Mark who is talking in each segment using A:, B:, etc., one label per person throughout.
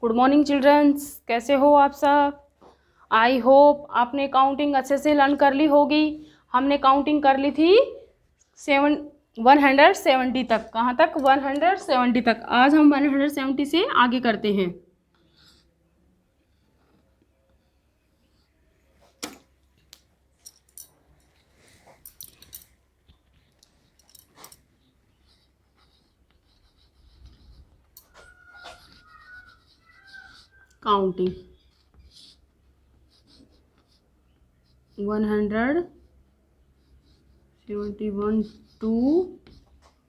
A: Good morning children's, कैसे हो आप सब। आई होप आपने काउंटिंग अच्छे से लर्न कर ली होगी। हमने काउंटिंग कर ली थी 170 तक। कहाँ तक? 170 तक। आज हम 170 से आगे करते हैं। काउंटिंग 171 टू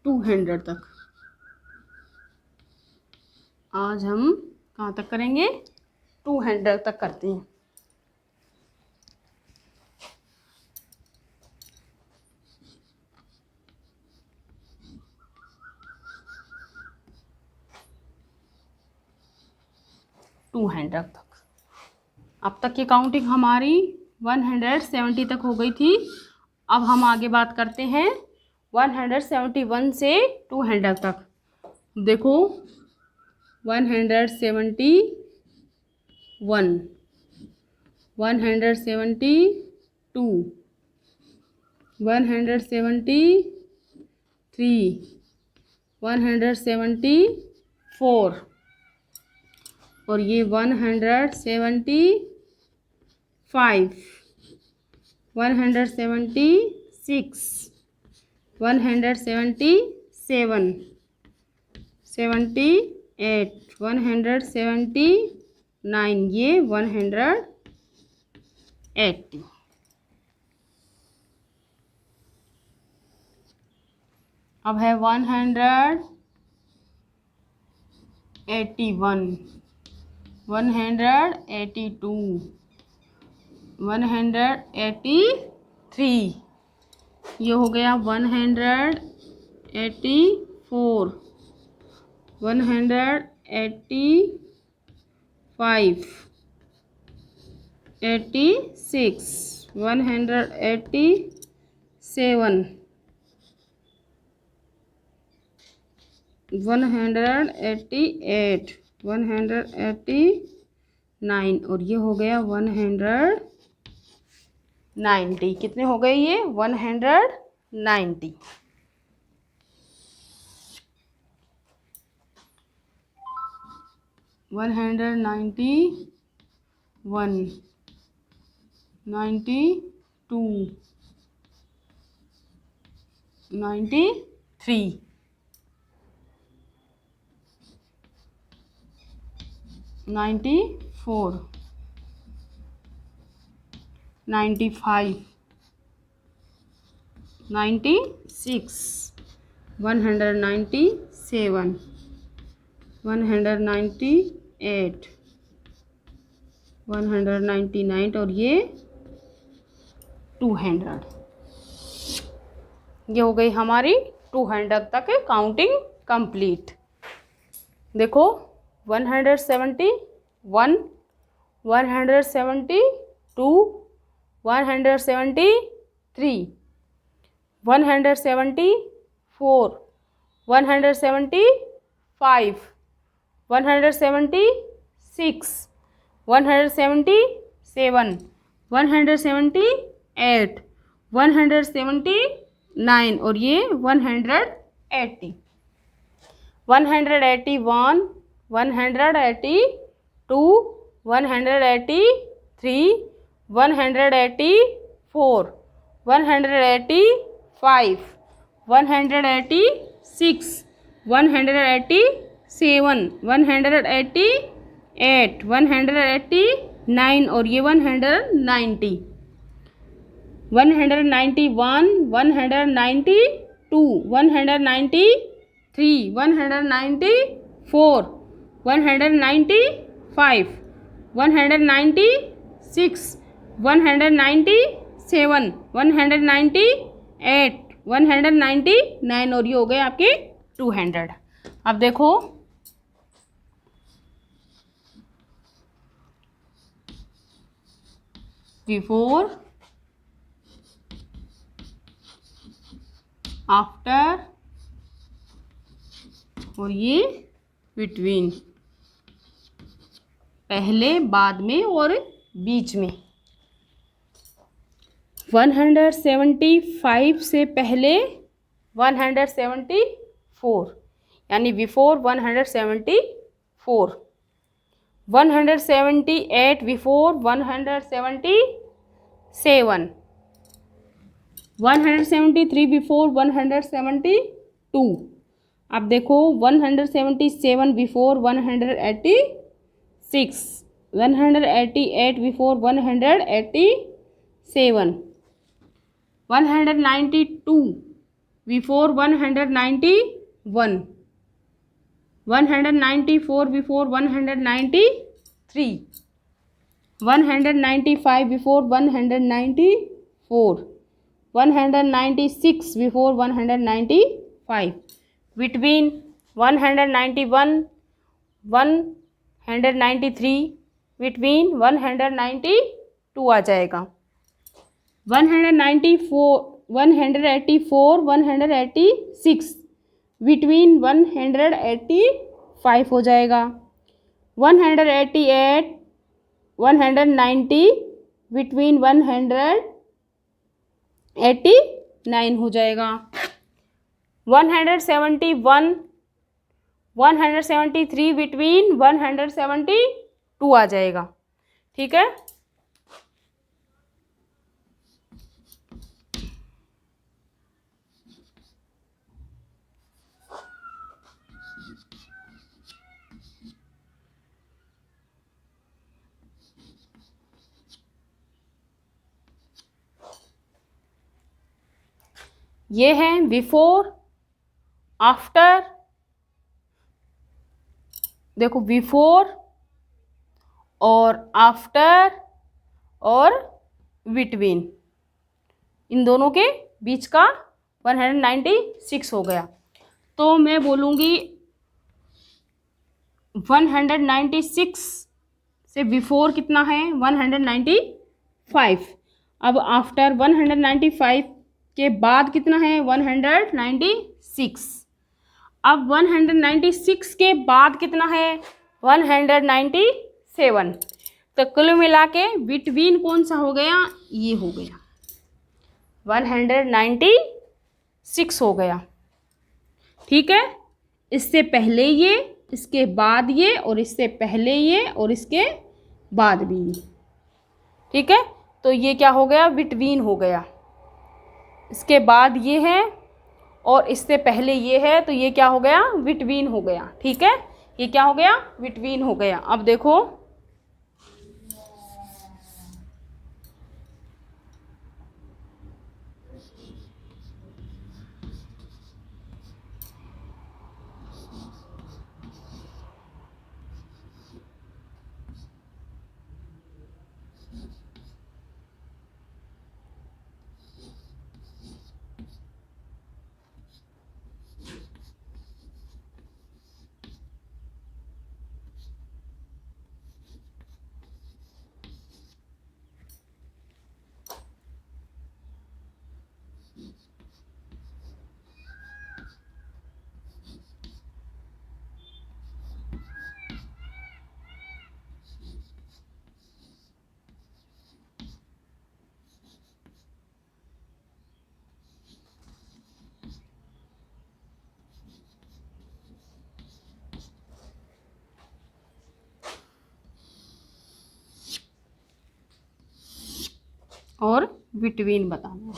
A: 200 तक। आज हम कहाँ तक करेंगे? 200 तक करते हैं। टू 200 तक। अब तक की काउंटिंग हमारी 170 तक हो गई थी। अब हम आगे बात करते हैं 171 से 200 तक। देखो 171, 172, 173, 174 और ये 175, 176, 177, 78, 179, ये 180। अब है 181, 182, 183, ये हो गया 184, 185, 86, 187, 188, 189 और ये हो गया 190। कितने हो गए ये? 190। 191, 92, 93, 94, 95, 96, 197, 198, 199 और ये 200। ये हो गई हमारी 200 तक काउंटिंग कंप्लीट। देखो 171, 172, 173, 174, 175, 176, 177, 178, 179 और ये 180। 181, 182, 183, 184, 185, 186, 187, 188, 189 और ये 190। 191, 192, 193, 194, 195, 196, 197, 198, 199 और ये हो गए आपके 200। अब देखो बिफोर, आफ्टर और ये बिटवीन। पहले, बाद में और बीच में। 175 से पहले 174, यानी बिफोर 174। 178 बिफोर 177। 173 बिफोर 172। अब देखो 177 before 186। 188 before 187। 192 before 191। 194 before 193। 195 before 194। 196 before 195। Between 191 193, between 192 आ जाएगा। 194 184 186, बिटवीन 185 हो जाएगा। 188 190, बिटवीन 189 हो जाएगा। 171 173, बिटवीन 172 आ जाएगा। ठीक है। ये है बिफोर, आफ्टर। देखो बिफोर और आफ्टर और बिटवीन, इन दोनों के बीच का 196 हो गया। तो मैं बोलूँगी 196 से बिफोर कितना है 195। अब आफ्टर 195 के बाद कितना है 196। अब 196 के बाद कितना है 197। तो कुल मिला के बिटवीन कौन सा हो गया, ये हो गया 196 हो गया। ठीक है। इससे पहले ये, इसके बाद ये, और इससे पहले ये, और इसके बाद भी ये। ठीक है। तो ये क्या हो गया, बिटवीन हो गया। इसके बाद ये है और इससे पहले ये है, तो ये क्या हो गया, बिटवीन हो गया। ठीक है। ये क्या हो गया, बिटवीन हो गया। अब देखो और बिटवीन बताना है।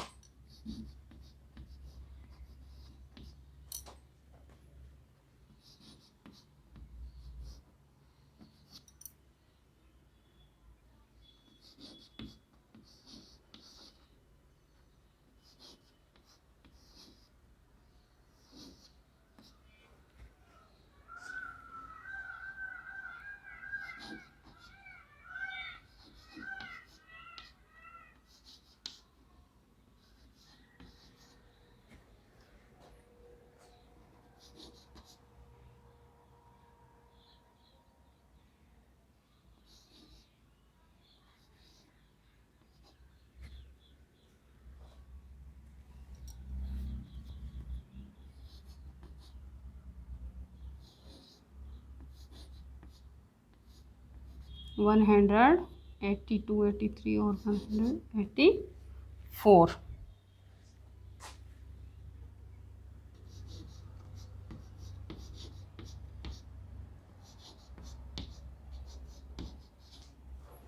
A: 182, 83 और 184।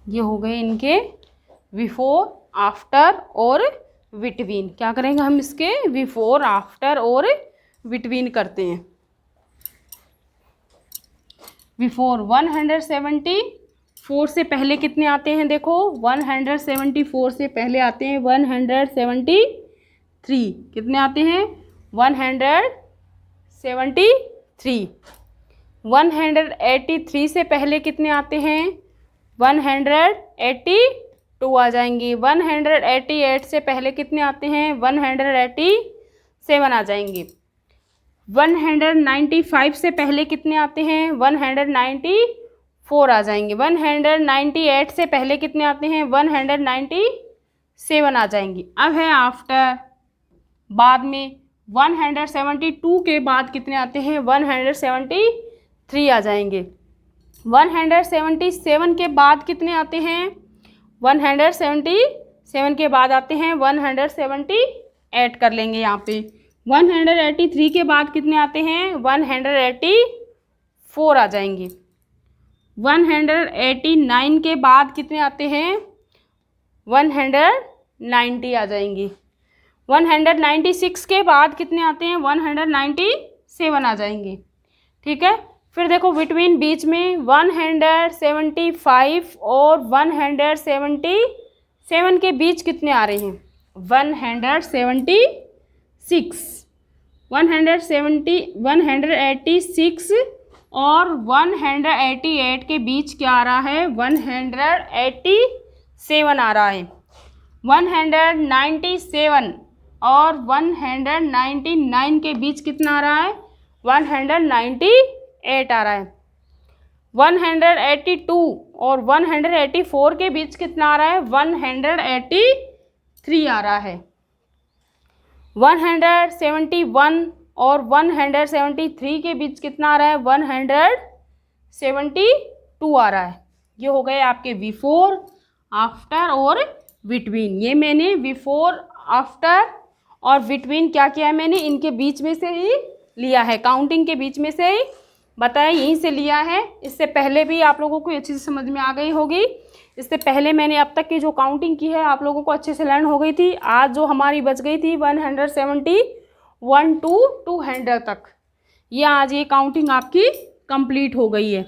A: ये हो गए इनके बिफोर, आफ्टर और बिटवीन। क्या करेंगे हम इसके बिफोर, आफ्टर और बिटवीन करते हैं। बिफोर 174 से पहले कितने आते हैं, देखो 174 से पहले आते हैं 173। कितने आते हैं 173। 183 से पहले कितने आते हैं 182 आ जाएंगी। 188 से पहले कितने आते हैं 187 आ जाएंगे। 195 से पहले कितने आते हैं 194 आ जाएंगे। 198 से पहले कितने आते हैं 197 आ जाएंगे। अब है आफ्टर, बाद में 172 के बाद कितने आते हैं 173 आ जाएंगे। 177 के बाद कितने आते हैं 177 के बाद आते हैं 178 कर लेंगे यहाँ पे। 183 के बाद कितने आते हैं 184 आ जाएंगे। 189 के बाद कितने आते हैं 190 आ जाएंगे। 196 के बाद कितने आते हैं 197 आ जाएंगे। ठीक है, फिर देखो बिटवीन बीच में 175 और 177 के बीच कितने आ रहे हैं 176। 186 और 188 के बीच क्या आ रहा है 187 आ रहा है। 197 और 199 के बीच कितना आ रहा है 198 आ रहा है। 182 और 184 के बीच कितना आ रहा है 183 आ रहा है। 171 और 173 के बीच कितना आ रहा है 172 आ रहा है। ये हो गए आपके बिफोर, आफ्टर और बिटवीन। ये मैंने बिफोर, आफ्टर और बिटवीन क्या किया है मैंने इनके बीच में से ही लिया है, काउंटिंग के बीच में से ही बताया, यहीं से लिया है। इससे पहले भी आप लोगों को अच्छे से समझ में आ गई होगी। इससे पहले मैंने अब तक की जो काउंटिंग की है आप लोगों को अच्छे से लर्न हो गई थी। आज जो हमारी बच गई थी 171 टू 200 तक, ये आज ये काउंटिंग आपकी कंप्लीट हो गई है।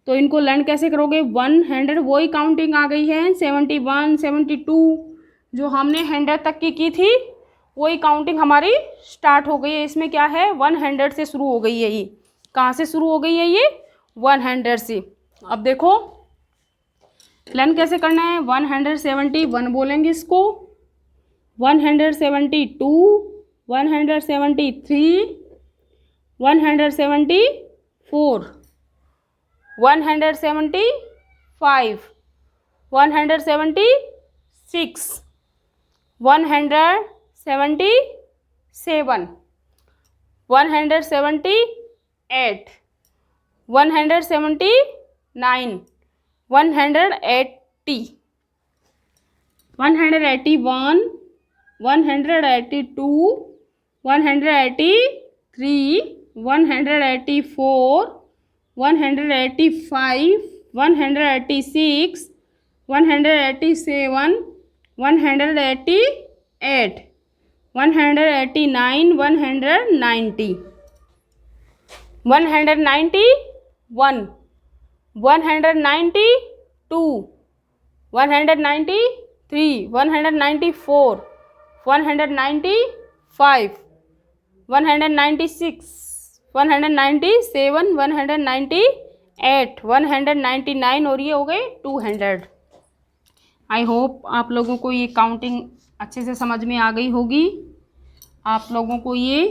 A: तो इनको लर्न कैसे करोगे 100 वही काउंटिंग आ गई है। 71, 72 जो हमने 100 तक की थी वही काउंटिंग हमारी स्टार्ट हो गई है। इसमें क्या है 100 से शुरू हो गई है। ये कहाँ से शुरू हो गई है ये 100 से। अब देखो लर्न कैसे करना है। 171 बोलेंगे इसको, 172, 173, 174, 175, 176, 177, 178, 179, 180, 181, 182, 183, 184, 185, 186, 187, 188, 189, 190, 191, 192, 193, 194, 195, 196, 197, 198, 199 और ये हो गए 200। आई होप आप लोगों को ये काउंटिंग अच्छे से समझ में आ गई होगी। आप लोगों को ये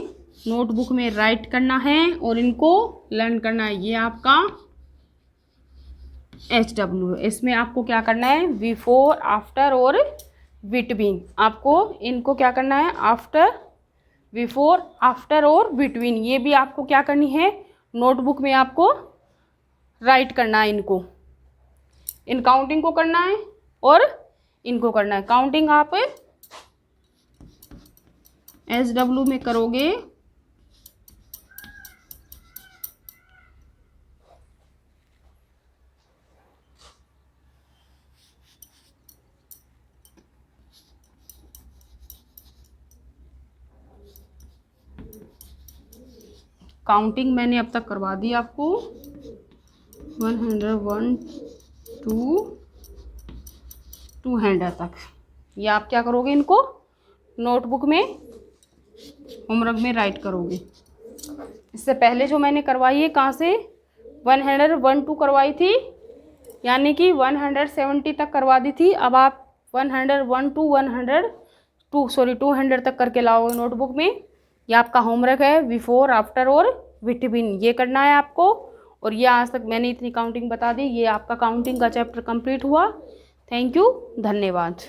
A: नोटबुक में राइट करना है और इनको लर्न करना है। ये आपका HW है। इसमें आपको क्या करना है बिफोर, आफ्टर और बिटवीन। आपको इनको क्या करना है आफ्टर, बिफोर, आफ्टर और बिटवीन। ये भी आपको क्या करनी है नोटबुक में आपको राइट करना है इनको। इन काउंटिंग को करना है और इनको करना है। काउंटिंग आप SW में करोगे काउंटिंग मैंने अब तक करवा दी आपको 100 1 2 200 तक। ये आप क्या करोगे, इनको नोटबुक में होमवर्क में राइट करोगे। इससे पहले जो मैंने करवाई है कहाँ से 112 करवाई थी, यानी कि 170 तक करवा दी थी। अब आप 101 to 200 तक करके लाओगे नोटबुक में। ये आपका होमवर्क है, बिफोर, आफ्टर और बिटवीन, ये करना है आपको। और ये आज तक मैंने इतनी काउंटिंग बता दी। ये आपका काउंटिंग का चैप्टर कंप्लीट हुआ। थैंक यू, धन्यवाद।